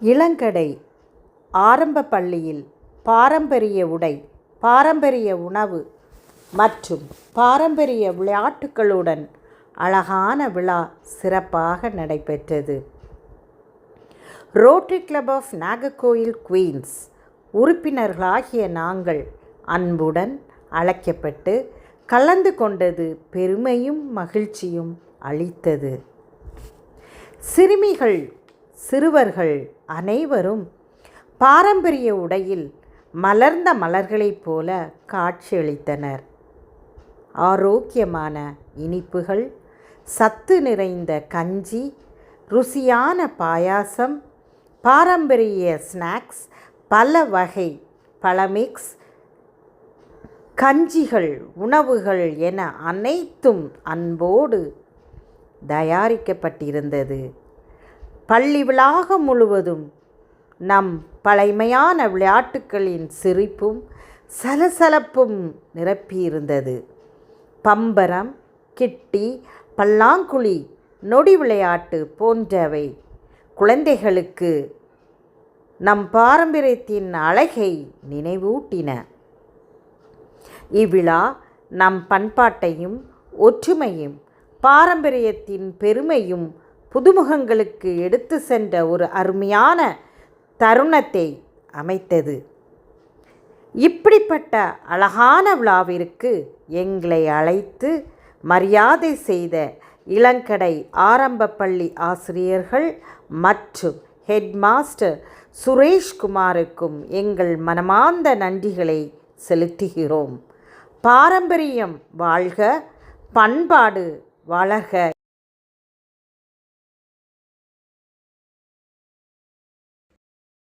இளங்கடை ஆரம்ப பள்ளியில் பாரம்பரிய உடை, பாரம்பரிய உணவு மற்றும் பாரம்பரிய விளையாட்டுகளுடன் அழகான விழா சிறப்பாக நடைபெற்றது. Rotary club of Nagercoil queens உறுப்பினர்களாகிய நாங்கள் அன்புடன் அழைக்கப்பட்டு கலந்து கொண்டது பெருமையும் மகிழ்ச்சியும் அளித்தது. சிறுமிகள் சிறுவர்கள் அனைவரும் பாரம்பரிய உடையில் மலர்ந்த மலர்களைப் போல காட்சியளித்தனர். ஆரோக்கியமான இனிப்புகள், சத்து நிறைந்த கஞ்சி, ருசியான பாயாசம், பாரம்பரிய ஸ்நாக்ஸ், பல வகை பழமிக்ஸ், கஞ்சிகள், உணவுகள் என அனைத்தும் அன்போடு தயாரிக்கப்பட்டிருந்தது. பள்ளி வளாகம் முழுவதும் நம் பழைமையான விளையாட்டுகளின் சிரிப்பும் சலசலப்பும் நிரப்பியிருந்தது. பம்பரம், கிட்டி, பல்லாங்குழி, நொடி விளையாட்டு போன்றவை குழந்தைகளுக்கு நம் பாரம்பரியத்தின் அழகை நினைவூட்டின. இவ்விழா நம் பண்பாட்டையும் ஒற்றுமையும் பாரம்பரியத்தின் பெருமையும் புதுமுகங்களுக்கு எடுத்து சென்ற ஒரு அருமையான தருணத்தை அமைத்தது. இப்படிப்பட்ட அழகான விழாவிற்கு எங்களை அழைத்து மரியாதை செய்த இளங்கடை ஆரம்ப பள்ளி ஆசிரியர்கள் மற்றும் ஹெட் மாஸ்டர் சுரேஷ்குமாருக்கும் எங்கள் மனமார்ந்த நன்றிகளை செலுத்துகிறோம். பாரம்பரியம் வாழ்க, பண்பாடு வளர்க.